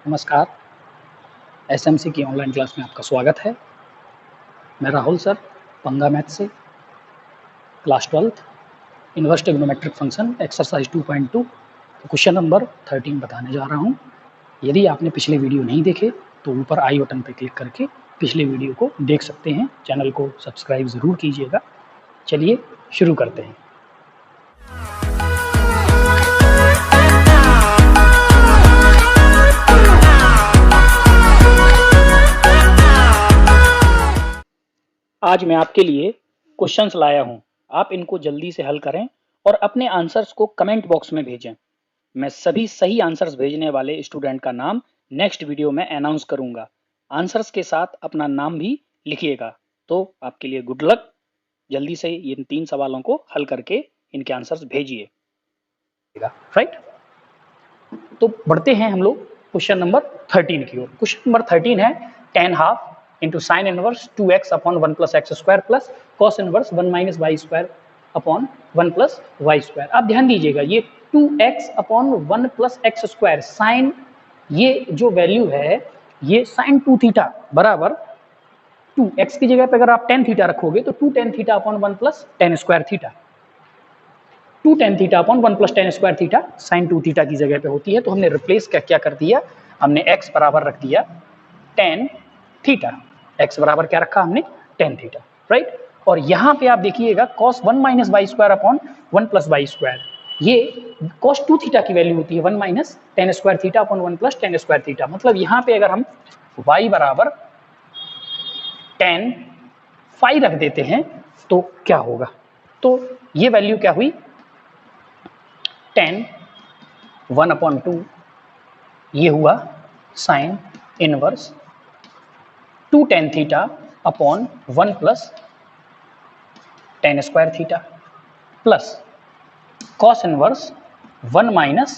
नमस्कार, एसएमसी की online class में आपका स्वागत है। मैं राहुल सर, पंगा मैथ से, class 12th inverse trigonometric function exercise 2.2 question number 13 बताने जा रहा हूं। यदि आपने पिछले वीडियो नहीं देखे तो ऊपर आई बटन पर क्लिक करके पिछले वीडियो को देख सकते हैं। चैनल को सब्सक्राइब ज़रूर कीजिएगा। चलिए शुरू करते हैं। आज मैं आपके लिए क्वेश्चंस लाया हूं। आप इनको जल्दी से हल करें और अपने आंसर्स को कमेंट बॉक्स में भेजें। मैं सभी सही आंसर्स भेजने वाले स्टूडेंट का नाम नेक्स्ट वीडियो में अनाउंस करूंगा। आंसर्स के साथ अपना नाम भी लिखिएगा। तो आपके लिए गुड लक। जल्दी से इन 3 सवालों को हल करके इनके आंसर्स भेजिए। राइट, तो बढ़ते हैं हम लोग क्वेश्चन नंबर 13 की ओर। क्वेश्चन नंबर 13 है tan half into sine inverse 2x upon 1 plus x square plus cos inverse 1 minus y square upon 1 plus y square. आप ध्यान दीजिएगा, ये 2x upon 1 plus x square sine, ये जो वैल्यू है ये साइन 2 थीटा बराबर 2x की जगह पे अगर आप tan थीटा रखोगे तो 2 tan theta upon 1 plus tan square theta, 2 tan theta upon 1 plus tan square theta sine 2 theta की जगह पे होती है। तो हमने रिप्लेस क्या कर दिया, हमने x बराबर रख दिया tan थीटा। x बराबर क्या रखा हमने, tan थीटा, राइट। और यहाँ पे आप देखिएगा cos 1 minus y square upon 1 plus y square, ये cos 2 थीटा की वैल्यू होती है 1 minus tan square theta upon 1 plus tan square theta. मतलब यहाँ पे अगर हम y बराबर tan फाई रख देते हैं तो क्या होगा, तो ये वैल्यू क्या हुई, tan 1 अपॉन 2, ये हुआ sine inverse 2 tan theta upon 1 plus tan square theta plus cos inverse 1 minus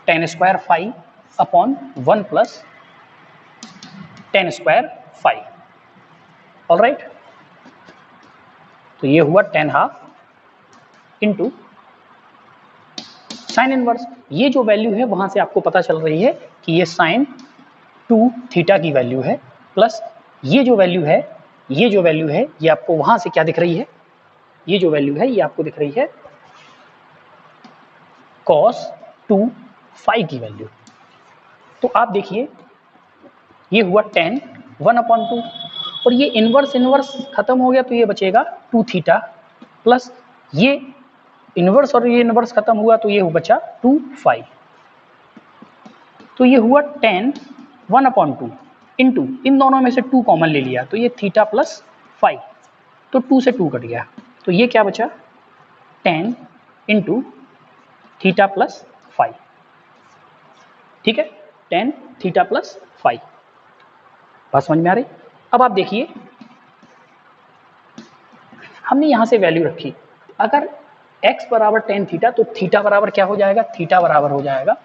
tan square phi upon 1 plus tan square phi. Alright, तो ये हुआ tan half into sine inverse. ये जो वैल्यू है वहां से आपको पता चल रही है कि ये साइन 2 थीटा की वैल्यू है, प्लस ये जो वैल्यू है, ये आपको वहां से क्या दिख रही है, ये जो वैल्यू है ये आपको दिख रही है cos 2 फाई की वैल्यू। तो आप देखिए ये हुआ tan 1 अपॉन 2 और ये इनवर्स खत्म हो गया तो ये बचेगा 2 थीटा प्लस ये इनवर्स और ये इनवर्स खत्म हुआ तो ये बचा 2 फाई। तो ये हुआ tan 1 अपॉन 2 इंटू इन दोनों में से 2 कॉमन ले लिया तो ये थीटा प्लस फाई, तो 2 से 2 कट गया तो ये क्या बचा, tan into theta plus phi. ठीक है, tan थीटा प्लस फाई। बात समझ में आ रही। अब आप देखिए हमने यहां से वैल्यू रखी, अगर x बराबर tan थीटा तो थीटा बराबर क्या हो जाएगा, थीटा बराबर हो जाएगा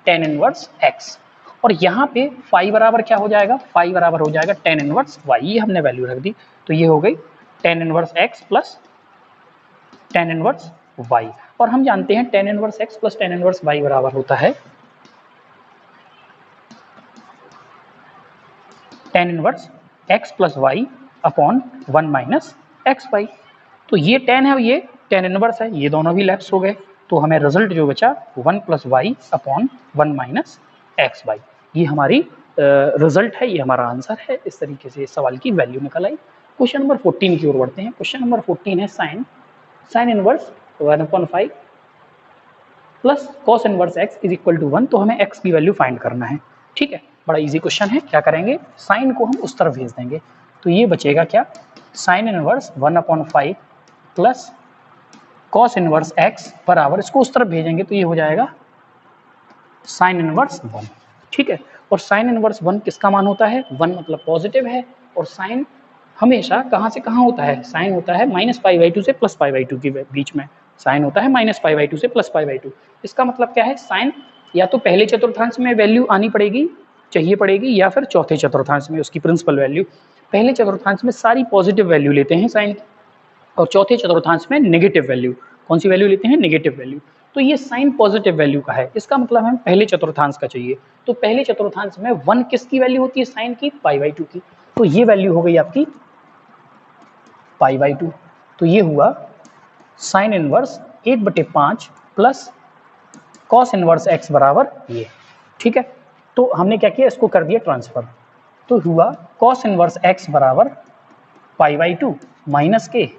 tan इनवर्स x, और यहाँ पे फाई बराबर क्या हो जाएगा, फाई बराबर हो जाएगा tan इनवर्स y। ये हमने वैल्यू रख दी तो ये हो गई tan inverse x plus tan inverse y। और हम जानते हैं tan inverse x plus tan inverse y बराबर होता है tan inverse x plus y upon 1 minus x y. तो ये tan है, ये tan इनवर्स है, ये दोनों भी लेफ्ट हो गए तो हमें रिजल्ट जो बचा 1 plus y upon 1 minus x y. ये हमारी रिजल्ट है, ये हमारा आंसर है। इस तरीके से सवाल की वैल्यू निकल आई। क्वेश्चन नंबर 14 की ओर बढ़ते हैं। क्वेश्चन नंबर 14 है sine inverse 1 upon 5 plus cos inverse x is equal to 1। तो हमें एक्स की वैल्यू फाइंड करना है। ठीक है, बड़ा इजी क्वेश्चन है। क्या करेंगे, साइन को हम उस तरफ भेज देंगे तो ये बचेगा क्या, sign inverse 1 upon 5 plus cos inverse x बराबर, इसको उस तरफ भेजेंगे तो ये हो जाएगा साइन इनवर्स 1। ठीक है, और साइन इनवर्स 1 किसका मान होता है, 1 मतलब पॉजिटिव है, और साइन हमेशा कहाँ से कहाँ होता है, साइन होता है -π/2 से +π/2 के बीच में, साइन होता है -π/2 से +π/2। इसका मतलब क्या है, साइन या तो पहले चतुर्थांश में वैल्यू आनी पड़ेगी, चाहिए पड़ेगी, या फिर चौथे चतुर्थांश में उसकी प्रिंसिपल वैल्यू। पहले चतुर्थांश में सारी पॉजिटिव वैल्यू लेते हैं साइन, और चौथे चतुर्थांश में नेगेटिव वैल्यू। कौन सी वैल्यू लेते हैं, नेगेटिव वैल्यू। तो ये साइन पॉजिटिव वैल्यू का है, इसका मतलब हमें पहले चतुर्थांश का चाहिए। तो पहले चतुर्थांश में 1 किसकी वैल्यू होती है साइन की, π/2 की। तो ये वैल्यू हो गई आपकी π/2। तो ये हुआ sine inverse 1/5 plus cos inverse x बराबर ये। ठीक है, तो हमने क्या किया, इसको कर दिया ट्रांसफर। तो हुआ कॉस इनवर्स x बराबर π/2 माइनस के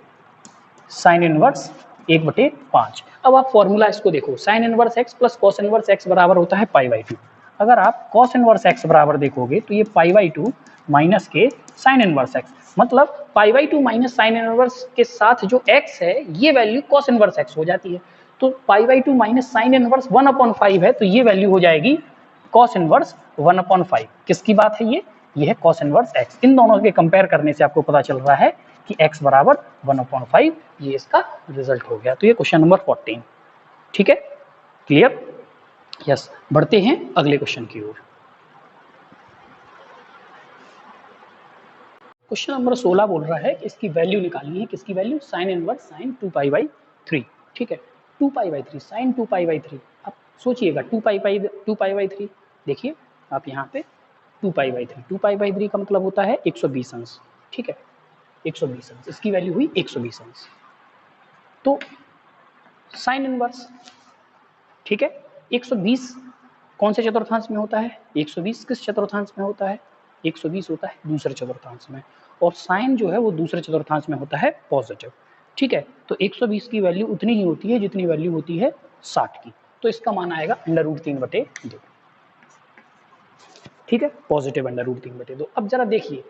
साइन इनवर्स 1/5। अब आप फॉर्मूला इसको देखो, sine inverse x plus cos inverse x बराबर होता है π/2। अगर आप कॉस इनवर्स x बराबर देखोगे तो ये π/2 माइनस के साइन इनवर्स x, मतलब π/2 माइनस साइन इनवर्स के साथ जो x है ये वैल्यू कॉस इनवर्स x हो जाती है। तो π/2 माइनस साइन इनवर्स 1/5 है, तो ये वैल्यू हो जाएगी कॉस इनवर्स 1/5। किसकी बात है ये है कॉस इनवर्स x। इन दोनों के कंपेयर करने से आपको पता चल रहा है कि x बराबर 1/5, ये इसका रिजल्ट हो गया। तो ये क्वेश्चन नंबर 14। ठीक है, क्लियर? यस, बढ़ते हैं अगले क्वेश्चन की ओर। क्वेश्चन नंबर 16 बोल रहा है कि इसकी वैल्यू निकालनी है, किसकी वैल्यू, साइन इनवर्स साइन 2π/3। ठीक है, 2π/3 साइन 2π/3। अब सोचिएगा 2π/3, देखिए आप यहाँ पे 2π/3, 2π/3 का मतलब होता है 120 अंश। ठीक है, 120 अंश, इसकी वैल्यू हुई 120 अंश। तो साइन इनवर्स, ठीक है, 120 कौन से चतुर्थांश में होता है, 120 किस चतुर्थांश में होता है, 120 होता है दूसरे चतुर्थांश में, और साइन जो है वो दूसरे चतुर्थांश में होता है पॉजिटिव। ठीक है, तो 120 की वैल्यू उतनी ही होती है जितनी वैल्यू होती है 60 की। तो इसका मान आएगा √3/2। ठीक है, पॉजिटिव √3/2। अब जरा देखिए,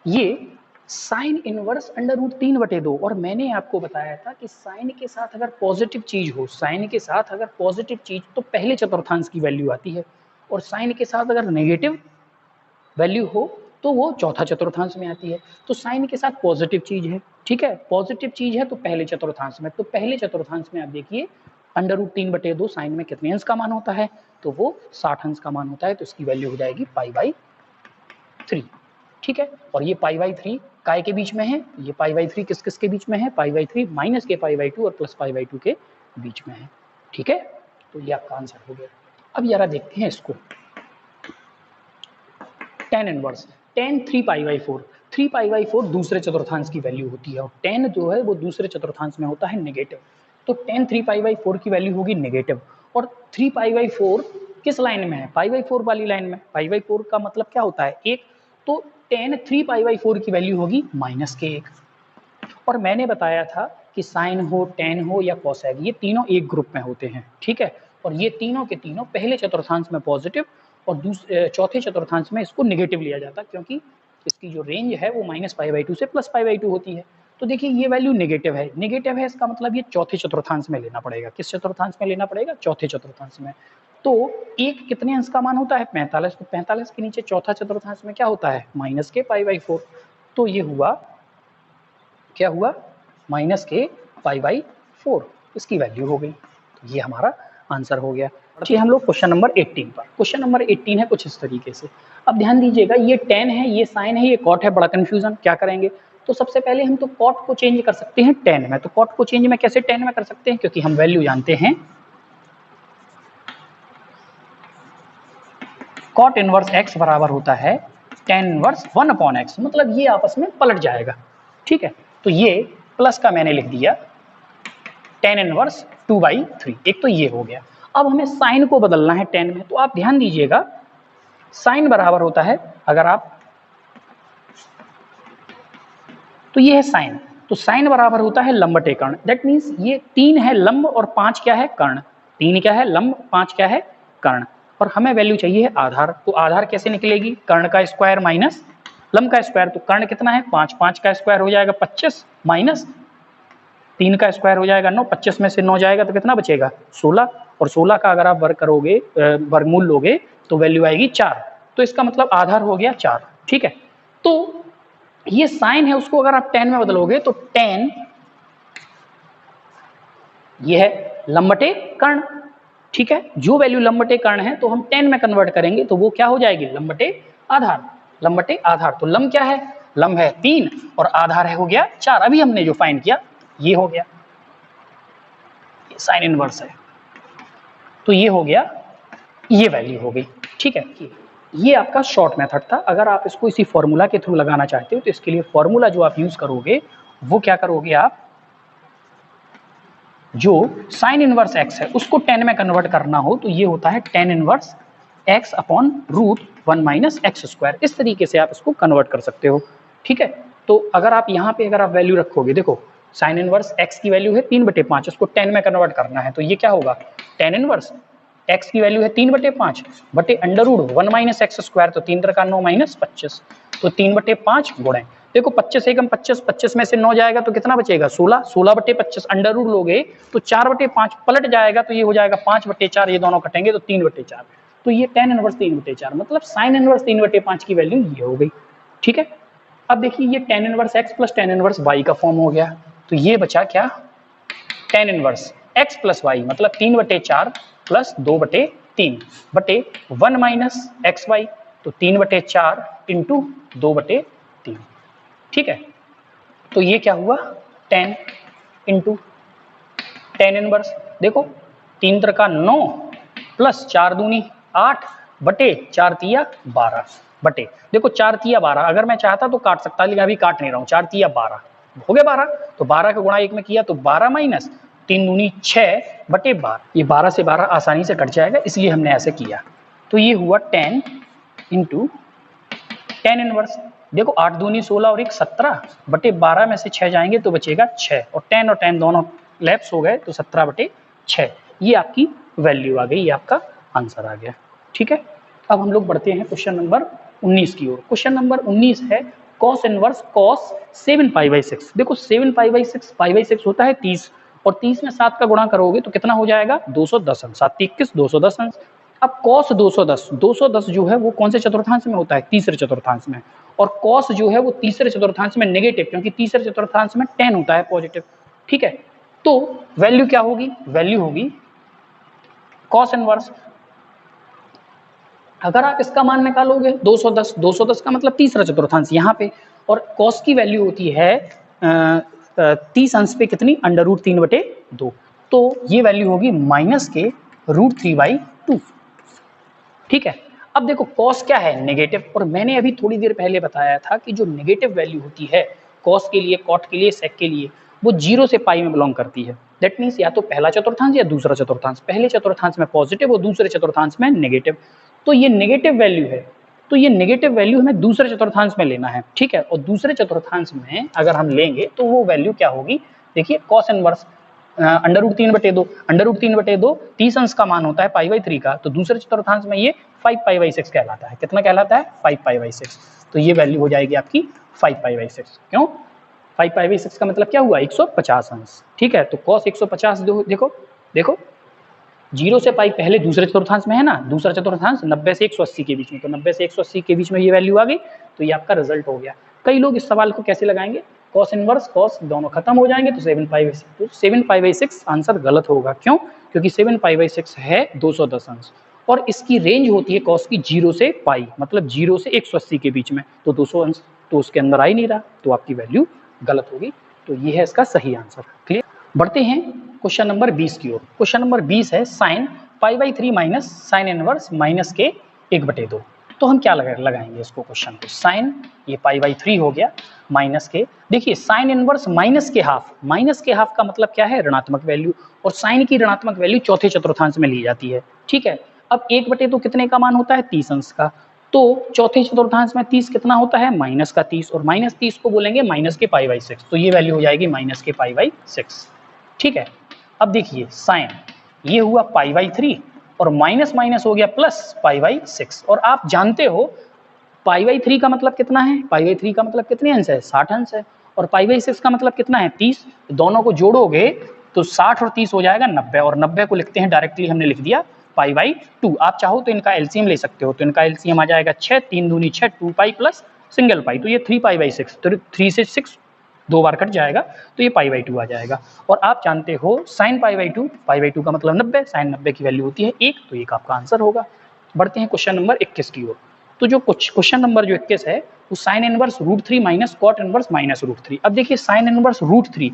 ये साइन इनवर्स √3/2, और मैंने आपको बताया था कि साइन के साथ अगर पॉजिटिव चीज हो, साइन के साथ अगर पॉजिटिव चीज तो पहले चतुर्थांश की वैल्यू आती है, और साइन के साथ अगर नेगेटिव वैल्यू हो तो वो चौथा चतुर्थांश में आती है। तो साइन के साथ पॉजिटिव चीज है, ठीक है, पॉजिटिव चीज है तो पहले चतुर्थांश में, तो पहले चतुर्थांश में आप देखिए √3/2 साइन में कितने अंश का मान होता है, तो वो 60 अंश का मान होता है। तो इसकी वैल्यू हो जाएगी π/3। ठीक है, और ये π/3 काय के बीच में है, ये π/3 किस किस के बीच में है, π/3 माइनस के π/2 और प्लस π/2 के बीच में है। ठीक है, तो ये आपका आंसर हो गया। अब जरा देखते हैं इसको, tan इनवर्स, tan 3π/4, 3π/4 दूसरे चतुर्थांश की वैल्यू होती है, और tan जो है वो दूसरे चतुर्थांश में होता है नेगेटिव। तो tan 3π/4 की वैल्यू होगी नेगेटिव, और 3π/4 किस लाइन में है, π/4 वाली लाइन में। π/4 का मतलब क्या होता है, 1, तो tan 3π/4 की वैल्यू होगी -1। और मैंने बताया था कि साइन हो, tan हो या कोसेक, ये तीनों एक ग्रुप में होते हैं। ठीक है, और ये तीनों के तीनों पहले चतुर्थांश में पॉजिटिव और दूसरे चौथे चतुर्थांश में इसको नेगेटिव लिया जाता है, क्योंकि इसकी जो रेंज है वो -π/2 से +π/2 होती है। तो देखिए ये वैल्यू नेगेटिव है, नेगेटिव है इसका मतलब ये चौथे चतुर्थांश में लेना पड़ेगा। किस चतुर्थांश में लेना पड़ेगा, चौथे चतुर्थांश में। तो एक कितने अंश का मान होता है, 45, तो 45 के नीचे चौथा चतुर्थांश में क्या होता है, -π/4। तो ये हुआ, क्या हुआ, -π/4, इसकी वैल्यू हो गई। तो ये हमारा आंसर हो गया। अच्छी, हम लोग क्वेश्चन नंबर 18 पर। क्वेश्चन नंबर 18 है कुछ इस तरीके से। अब ध्यान दीजिएगा, ये tan है, ये साइन है, ये कॉट है, बड़ा कंफ्यूजन, क्या करेंगे। तो सबसे पहले हम तो कॉट को चेंज कर सकते हैं tan में। तो कॉट को चेंज में कैसे tan में कर सकते हैं, क्योंकि हम वैल्यू जानते हैं, कॉट इनवर्स x बराबर होता है tan इनवर्स 1/x, मतलब ये आपस में पलट जाएगा। ठीक है, तो ये प्लस का मैंने लिख दिया tan इनवर्स 2/3, एक तो ये हो गया। अब हमें साइन को बदलना है tan में, तो आप ध्यान दीजिएगा, साइन बराबर होता है, अगर आप, तो ये है साइन, तो साइन बराबर होता है लंबटे कर्ण। दैट मीन्स ये 3 है लंब और 5 क्या है, कर्ण। 3 क्या है लंब, 5 क्या है कर्ण, और हमें वैल्यू चाहिए है आधार। तो आधार कैसे निकलेगी, कर्ण का स्क्वायर माइनस लंब का स्क्वायर। तो कर्ण कितना है 5, 5 का स्क्वायर हो जाएगा 25, माइनस 3 का स्क्वायर हो जाएगा 9, 25 में से 9 जाएगा तो कितना बचेगा 16, और 16 का अगर आप वर्ग करोगे, वर्गमूल लोगे तो वैल्यू आएगी 4। तो इसका मतलब आधार हो गया 4। ठीक है, तो ये साइन है, उसको अगर आप tan में बदलोगे तो tan, ये है लंबटे कर्ण। ठीक है, जो वैल्यू लंबटे कर्ण है तो हम tan में कन्वर्ट करेंगे तो वो क्या हो जाएगी, लंबटे आधार, लंबटे आधार। तो लंब क्या है, लंब है 3 और आधार है हो गया 4। अभी हमने जो फाइंड किया ये हो गया, साइन इनवर्स है। तो ये हो गया, ये वैल्यू हो गई। ठीक है, ये आपका शॉर्ट मेथड था। अगर आप इसको इसी फॉर्मूला के थ्रू लगाना चाहते हो तो इसके लिए फॉर्मूला जो आप यूज करोगे वो क्या करोगे, आप जो साइन इनवर्स एक्स है उसको टेन में कन्वर्ट करना हो तो ये होता है tan inverse x upon root one minus x square. इस तरीके से आप इसको कन्वर्ट कर सकते हो। ठीक है, तो अगर आप यहाँ पे अगर आप वैल्यू रखोगे, देखो साइन इनवर्स एक्स की वैल्यू है 3/5, उसको 10 में कन्वर्ट करना है तो ये क्या होगा, टेन इनवर्स एक्स की वैल्यू है 3/5 बटे under root one minus x square, तो 3 माइनस 25, तो 3/5 गुणे, देखो 25 एकम 25, 25 में से 9 जाएगा तो कितना बचेगा 16, 16/25 अंडर रूट लोगे तो 4/5 पलट जाएगा तो ये हो जाएगा 5/4, ये दोनों कटेंगे तो 3/4, तो ये टेन इनवर्स 3/4 मतलब साइन इनवर्स 3/5 की वैल्यू ये हो गई। ठीक है, अब देखिए ये tan inverse x plus tan inverse y का फॉर्म हो गया, तो ये बचा क्या, tan inverse x plus y मतलब 3/4 प्लस 2/3 बटे 1 माइनस एक्स वाई, तो 3/4 इंटू 2/3। ठीक है, तो ये क्या हुआ 10 इंटू टेन इनवर्स, देखो 3 × 9 प्लस 4 दूनी 8 बटे 4 तिया 12 बटे, देखो 4 तिया 12, अगर मैं चाहता तो काट सकता लेकिन अभी काट नहीं रहा हूँ, 4 तिया 12 हो गया 12, तो 12 का गुणा 1 में किया तो 12 माइनस 3 दूनी 6 बटे 12, ये 12 से 12 आसानी से कट जाएगा इसलिए हमने ऐसे किया। तो ये हुआ 10 इंटू टेन इनवर्स, देखो 8 दूनी 16 और 1 17 बटे 12 में से 6 जाएंगे तो बचेगा 6 और 10 दोनों लैप्स हो गए तो 17/6, ये आपकी वैल्यू आ गई, ये आपका आंसर आ गया। ठीक है, अब हम लोग बढ़ते हैं क्वेश्चन नंबर 19 की ओर। क्वेश्चन नंबर 19 है cos इनवर्स cos 7π/6। देखो 7π/6, π/6 होता है 30 और 30 में 7 का गुणा करोगे तो कितना हो जाएगा 210 अंश, 7 21 210 अंश। अब cos 210 जो है वो कौन से चतुर्थांश में होता है, तीसरे चतुर्थांश में, और cos जो है वो तीसरे चतुर्थांश में नेगेटिव, क्योंकि तीसरे चतुर्थांश में 10 होता है पॉजिटिव। ठीक है, तो वैल्यू क्या होगी, वैल्यू होगी cos इनवर्स, अगर आप इसका मान निकालोगे 210, 210 का मतलब तीसरा चतुर्थांश यहाँ पे, और cos की वैल्यू होती है 30 अंश पे कितनी, अंडर रूट 3/2, तो ये वैल्यू होगी माइनस के √3/2। ठीक है, अब देखो cos क्या है, नेगेटिव, और मैंने अभी थोड़ी देर पहले बताया था कि जो नेगेटिव वैल्यू होती है cos के लिए, cot के लिए, sec के लिए, वो 0 से पाई में बिलोंग करती है। दैट मीन्स या तो पहला चतुर्थांश या दूसरा चतुर्थांश, पहले चतुर्थांश में पॉजिटिव और दूसरे चतुर्थांश में नेगेटिव, तो ये नेगेटिव वैल्यू है, तो ये नेगेटिव वैल्यू हमें दूसरे चतुर्थांश में लेना है। ठीक है, और दूसरे चतुर्थांश में अगर हम लेंगे तो वो वैल्यू क्या होगी, देखिए cos inverse under root 3/2, under root 3/2 30 अंश का मान होता है π/3 का, तो दूसरे चतुर्थांश में ये 5π/6 कहलाता है। कितना कहलाता है, 5π/6, तो ये वैल्यू हो जाएगी आपकी 5π/6। क्यों, 5π/6 का मतलब क्या हुआ, 150 अंश। ठीक है, तो cos 150 देखो देखो 0 से पाई पहले दूसरे चतुर्थांश में है ना, दूसरा चतुर्थांश 90 से 180 के बीच में, तो 90 से 180 के बीच में ये वैल्यू आ गई, तो ये आपका रिजल्ट हो गया। कई लोग इस सवाल को कैसे लगाएंगे, cos इनवर्स cos दोनों खत्म हो जाएंगे तो 7π/6, तो 7π/6 आंसर गलत होगा। क्यों, क्योंकि 7π/6 है 210 अंश और इसकी रेंज होती है cos की 0 से पाई, मतलब 0 से 180 के बीच में, तो 200 अंश तो उसके अंदर आ ही नहीं रहा, तो आपकी वैल्यू गलत होगी। तो ये है इसका सही आंसर। क्लियर, बढ़ते हैं क्वेश्चन नंबर 20 की ओर। क्वेश्चन नंबर 20 है sine π/3 minus sine inverse minus के 1/2। तो हम क्या लगाएंगे इसको, क्वेश्चन को, साइन ये π/3 हो गया माइनस के, देखिए साइन इनवर्स माइनस के हाफ, माइनस के हाफ का मतलब क्या है, ऋणात्मक वैल्यू, और साइन की ऋणात्मक वैल्यू चौथे चतुर्थांश में ली जाती है। ठीक है, अब 1/2 कितने का मान होता है, 30 अंश का, तो चौथे चतुर्थांश में 30 कितना होता है, माइनस का 30, और माइनस 30 को बोलेंगे माइनस के π/6, तो ये वैल्यू हो जाएगी माइनस के π/6। ठीक है, अब देखिए साइन ये हुआ π/3 और माइनस माइनस हो गया प्लस π/6, और आप जानते हो π/3 का मतलब कितना है, π/3 का मतलब कितने अंश है, 60 अंश है, और π/6 का मतलब कितना है, 30, दोनों को जोड़ोगे तो 60 और 30 हो जाएगा 90, और 90 को लिखते हैं डायरेक्टली, हमने लिख दिया π/2। आप चाहो तो इनका एलसीएम ले सकते हो, तो इनका एलसीएम आ जाएगा 6, 3 दूनी 6, 2π प्लस सिंगल पाई, तो ये 3π/6, तो 3 से 6 दो बार कट जाएगा, तो ये π/2 आ जाएगा। और आप जानते हो साइन π/2 का मतलब 90, साइन 90 की वैल्यू होती है 1, तो एक आपका आंसर होगा। बढ़ते हैं क्वेश्चन नंबर 21 की ओर। तो जो क्वेश्चन नंबर जो 21 है वो sine inverse √3 minus cot inverse minus √3। अब देखिए साइन इनवर्स √3,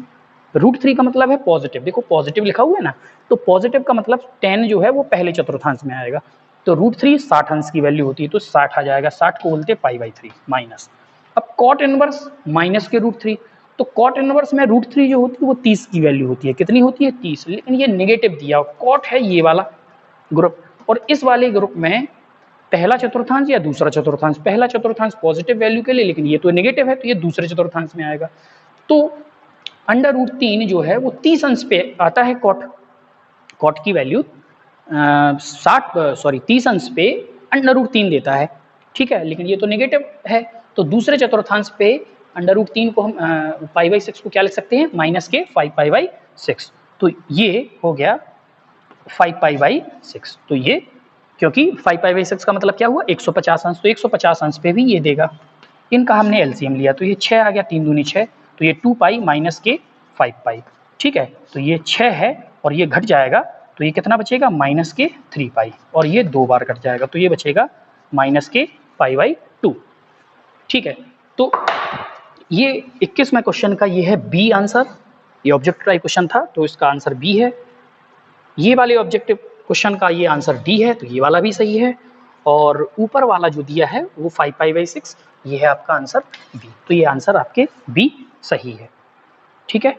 √3 का मतलब है पॉजिटिव, देखो पॉजिटिव लिखा हुआ है ना, तो पॉजिटिव का मतलब 10 जो है वो पहले चतुर्थांश में आएगा, तो √3 60 अंश की वैल्यू होती है, तो 60 आ जाएगा, 60 को बोलते हैं पाई/3 माइनस। अब कॉट इनवर्स माइनस के √3, तो कॉट इनवर्स में √3 जो होती है वो 30 की वैल्यू होती है, कितनी होती है 30, लेकिन ये नेगेटिव दिया, कॉट है ये वाला ग्रुप, और इस वाले ग्रुप में पहला चतुर्थांश या दूसरा चतुर्थांश, पहला चतुर्थांश पॉजिटिव वैल्यू के लिए, लेकिन ये तो नेगेटिव है, तो ये दूसरे चतुर्थांश में आएगा। तो √3 जो है वो 30 अंश पे आता है कॉट, कॉट की वैल्यू 30 अंश पे √3 देता है, ठीक है, लेकिन ये तो नेगेटिव है, तो दूसरे चतुर्थांश पे √3 को हम पाई/6 को क्या लिख सकते हैं, माइनस के 5 पाई/6, तो ये हो गया 5 पाई/6, तो ये क्योंकि 5 पाई/6 का मतलब क्या हुआ 150 अंश, तो 150 अंश पे भी ये देगा। इनका हमने एलसीएम लिया, तो ये 6 आ गया, 3 दूनी 6, तो ये 2 पाई माइनस के 5 पाई, ठीक है, तो ये 6 है और ये घट जाएगा, तो ये कितना बचेगा माइनस के 3 पाई, और ये 2 बार घट जाएगा, तो ये बचेगा माइनस के पाई/2, ठीक है। तो ये 21वें क्वेश्चन का ये है बी आंसर, ये ऑब्जेक्टिव टाइप क्वेश्चन था, तो इसका आंसर बी है। ये वाले ऑब्जेक्टिव क्वेश्चन का ये आंसर डी है, तो ये वाला भी सही है, और ऊपर वाला जो दिया है वो 5 पाई/6, ये है आपका आंसर बी, तो ये आंसर आपके बी सही है, ठीक है।